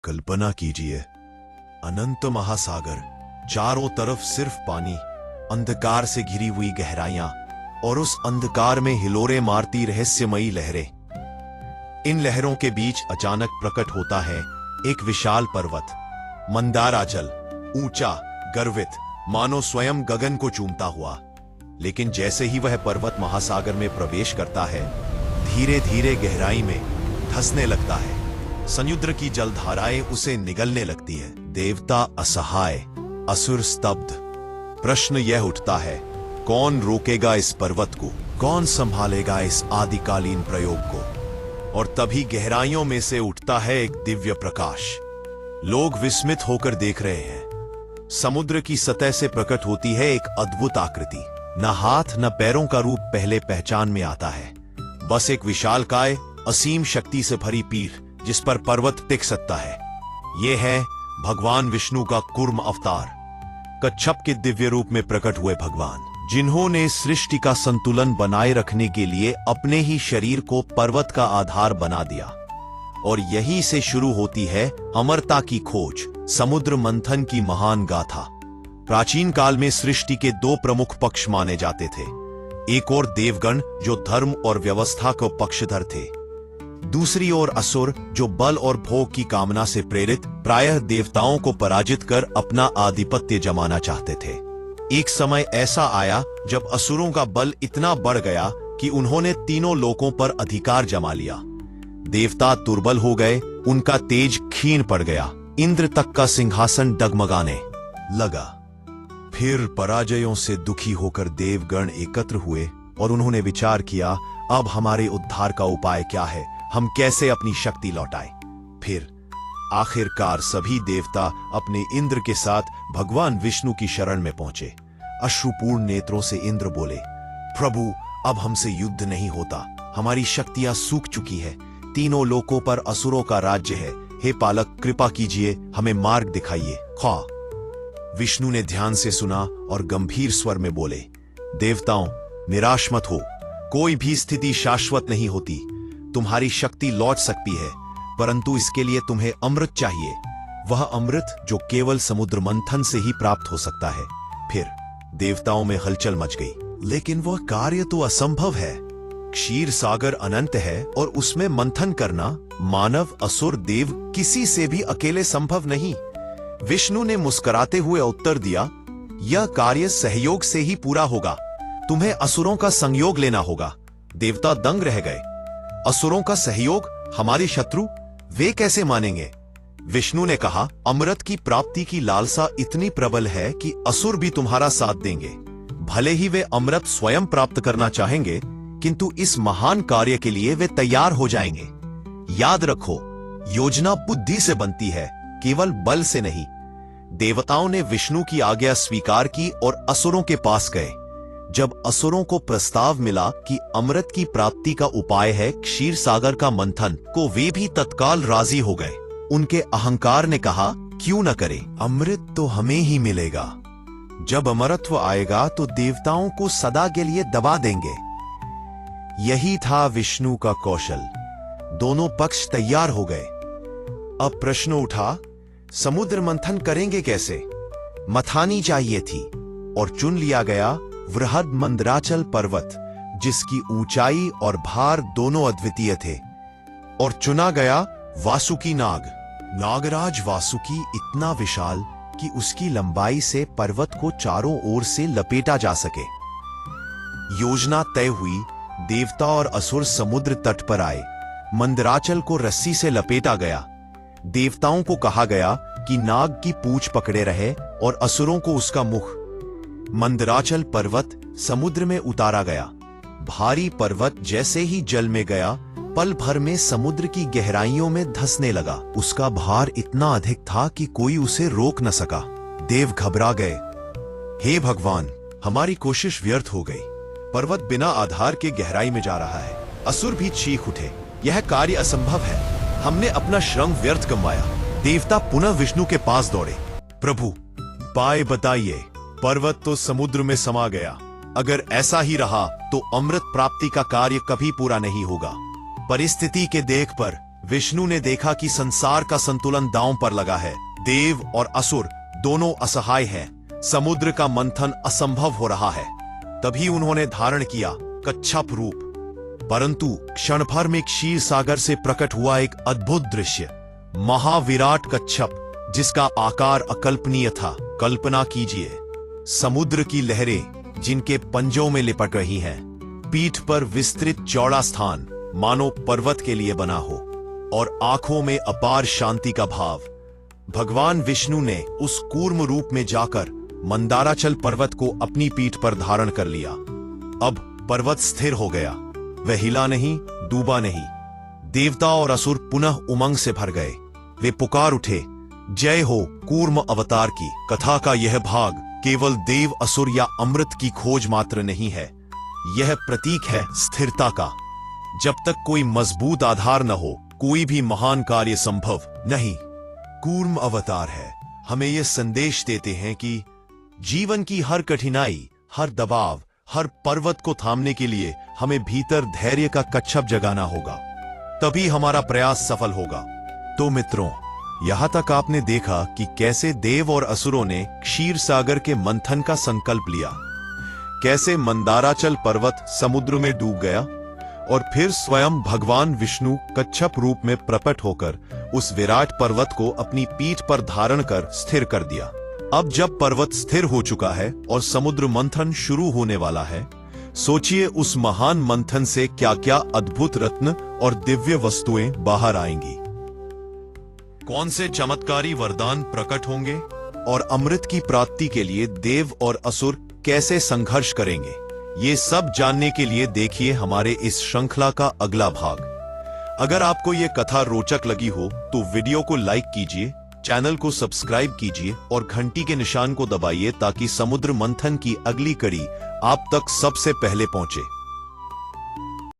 कल्पना कीजिए, अनंत महासागर, चारों तरफ सिर्फ पानी, अंधकार से घिरी हुई गहराइयां और उस अंधकार में हिलोरे मारती रहस्यमयी लहरें। इन लहरों के बीच अचानक प्रकट होता है एक विशाल पर्वत, मंदाराचल, ऊंचा, गर्वित, मानो स्वयं गगन को चूमता हुआ। लेकिन जैसे ही वह पर्वत महासागर में प्रवेश करता है, धीरे धीरे गहराई में धंसने लगता है। समुद्र की जलधाराएं उसे निगलने लगती है। देवता असहाय, असुर स्तब्ध। प्रश्न यह उठता है, कौन रोकेगा इस पर्वत को? कौन संभालेगा इस आदिकालीन प्रयोग को? और तभी गहराइयों में से उठता है एक दिव्य प्रकाश। लोग विस्मित होकर देख रहे हैं। समुद्र की सतह से प्रकट होती है एक अद्भुत आकृति। न हाथ न पैरों का रूप पहले पहचान में आता है, बस एक विशालकाय, असीम शक्ति से भरी पीठ जिस पर पर्वत टिक सकता है। यह है भगवान विष्णु का कूर्म अवतार, कच्छप के दिव्य रूप में प्रकट हुए भगवान, जिन्होंने सृष्टि का संतुलन बनाए रखने के लिए अपने ही शरीर को पर्वत का आधार बना दिया। और यहीं से शुरू होती है अमरता की खोज, समुद्र मंथन की महान गाथा। प्राचीन काल में सृष्टि के दो प्रमुख पक्ष माने जाते थे। एक ओर देवगण जो धर्म और व्यवस्था को पक्षधर थे, दूसरी ओर असुर जो बल और भोग की कामना से प्रेरित प्रायः देवताओं को पराजित कर अपना आधिपत्य जमाना चाहते थे। एक समय ऐसा आया जब असुरों का बल इतना बढ़ गया कि उन्होंने तीनों लोकों पर अधिकार जमा लिया। देवता दुर्बल हो गए, उनका तेज क्षीण पड़ गया, इंद्र तक का सिंहासन डगमगाने लगा। फिर पराजयों से दुखी होकर देवगण एकत्र हुए और उन्होंने विचार किया, अब हमारे उद्धार का उपाय क्या है? हम कैसे अपनी शक्ति लौटाएं? फिर आखिरकार सभी देवता अपने इंद्र के साथ भगवान विष्णु की शरण में पहुंचे। अश्रुपूर्ण नेत्रों से इंद्र बोले, प्रभु, अब हमसे युद्ध नहीं होता, हमारी शक्तियां सूख चुकी है, तीनों लोकों पर असुरों का राज्य है। हे पालक, कृपा कीजिए, हमें मार्ग दिखाइए। खा विष्णु ने ध्यान से सुना और गंभीर स्वर में बोले, देवताओं, निराश मत हो, कोई भी स्थिति शाश्वत नहीं होती। तुम्हारी शक्ति लौट सकती है, परंतु इसके लिए तुम्हें अमृत चाहिए, वह अमृत जो केवल समुद्र मंथन से ही प्राप्त हो सकता है। फिर देवताओं में हलचल मच गई। लेकिन वह कार्य तो असंभव है। क्षीर सागर अनंत है और उसमें मंथन करना मानव, असुर, देव किसी से भी अकेले संभव नहीं। विष्णु ने मुस्कुराते हुए उत्तर दिया, यह कार्य सहयोग से ही पूरा होगा, तुम्हें असुरों का संयोग लेना होगा। देवता दंग रह गए। असुरों का सहयोग? हमारे शत्रु? वे कैसे मानेंगे? विष्णु ने कहा, अमृत की प्राप्ति की लालसा इतनी प्रबल है कि असुर भी तुम्हारा साथ देंगे। भले ही वे अमृत स्वयं प्राप्त करना चाहेंगे, किंतु इस महान कार्य के लिए वे तैयार हो जाएंगे। याद रखो, योजना बुद्धि से बनती है, केवल बल से नहीं। देवताओं ने विष्णु की आज्ञा स्वीकार की और असुरों के पास गए। जब असुरों को प्रस्ताव मिला कि अमृत की प्राप्ति का उपाय है क्षीर सागर का मंथन, को वे भी तत्काल राजी हो गए। उनके अहंकार ने कहा, क्यों न करें, अमृत तो हमें ही मिलेगा। जब अमरत्व आएगा तो देवताओं को सदा के लिए दबा देंगे। यही था विष्णु का कौशल। दोनों पक्ष तैयार हो गए। अब प्रश्न उठा, समुद्र मंथन करेंगे कैसे? मथानी चाहिए थी और चुन लिया गया वृहद मंदराचल पर्वत, जिसकी ऊंचाई और भार दोनों अद्वितीय थे। और चुना गया वासुकी नाग। नागराज वासुकी इतना विशाल कि उसकी लंबाई से पर्वत को चारों ओर से लपेटा जा सके। योजना तय हुई। देवता और असुर समुद्र तट पर आए। मंदराचल को रस्सी से लपेटा गया। देवताओं को कहा गया कि नाग की पूंछ पकड़े रहे और असुरों को उसका मुख। मंदराचल पर्वत समुद्र में उतारा गया। भारी पर्वत जैसे ही जल में गया, पल भर में समुद्र की गहराइयों में धंसने लगा। उसका भार इतना अधिक था कि कोई उसे रोक न सका। देव घबरा गए। हे भगवान, हमारी कोशिश व्यर्थ हो गई। पर्वत बिना आधार के गहराई में जा रहा है। असुर भी चीख उठे, यह कार्य असंभव है, हमने अपना श्रम व्यर्थ गंवाया। देवता पुनः विष्णु के पास दौड़े। प्रभु, उपाय बताइए। पर्वत तो समुद्र में समा गया। अगर ऐसा ही रहा तो अमृत प्राप्ति का कार्य कभी पूरा नहीं होगा। परिस्थिति के देख पर विष्णु ने देखा कि संसार का संतुलन दांव पर लगा है। देव और असुर दोनों असहाय हैं। समुद्र का मंथन असंभव हो रहा है। तभी उन्होंने धारण किया कच्छप रूप। परंतु क्षण भर में क्षीर सागर से प्रकट हुआ एक अद्भुत दृश्य, महाविराट कच्छप जिसका आकार अकल्पनीय था। कल्पना कीजिए, समुद्र की लहरें जिनके पंजों में लिपट रही हैं, पीठ पर विस्तृत चौड़ा स्थान मानो पर्वत के लिए बना हो, और आंखों में अपार शांति का भाव। भगवान विष्णु ने उस कूर्म रूप में जाकर मंदाराचल पर्वत को अपनी पीठ पर धारण कर लिया। अब पर्वत स्थिर हो गया, वह हिला नहीं, डूबा नहीं। देवता और असुर पुनः उमंग से भर गए। वे पुकार उठे, जय हो कूर्म अवतार की। कथा का यह भाग केवल देव असुर या अमृत की खोज मात्र नहीं है, यह प्रतीक है स्थिरता का। जब तक कोई मजबूत आधार न हो, कोई भी महान कार्य संभव नहीं। कूर्म अवतार है हमें यह संदेश देते हैं कि जीवन की हर कठिनाई, हर दबाव, हर पर्वत को थामने के लिए हमें भीतर धैर्य का कच्छप जगाना होगा, तभी हमारा प्रयास सफल होगा। तो मित्रों, यहां तक आपने देखा कि कैसे देव और असुरों ने क्षीर सागर के मंथन का संकल्प लिया, कैसे मंदाराचल पर्वत समुद्र में डूब गया, और फिर स्वयं भगवान विष्णु कच्छप रूप में प्रकट होकर उस विराट पर्वत को अपनी पीठ पर धारण कर स्थिर कर दिया। अब जब पर्वत स्थिर हो चुका है और समुद्र मंथन शुरू होने वाला है, सोचिए उस महान मंथन से क्या क्या अद्भुत रत्न और दिव्य वस्तुएं बाहर आएंगी। कौन से चमत्कारी वरदान प्रकट होंगे, और अमृत की प्राप्ति के लिए देव और असुर कैसे संघर्ष करेंगे, ये सब जानने के लिए देखिए हमारे इस श्रृंखला का अगला भाग। अगर आपको ये कथा रोचक लगी हो तो वीडियो को लाइक कीजिए, चैनल को सब्सक्राइब कीजिए और घंटी के निशान को दबाइए ताकि समुद्र मंथन की अगली कड़ी आप तक सबसे पहले पहुंचे।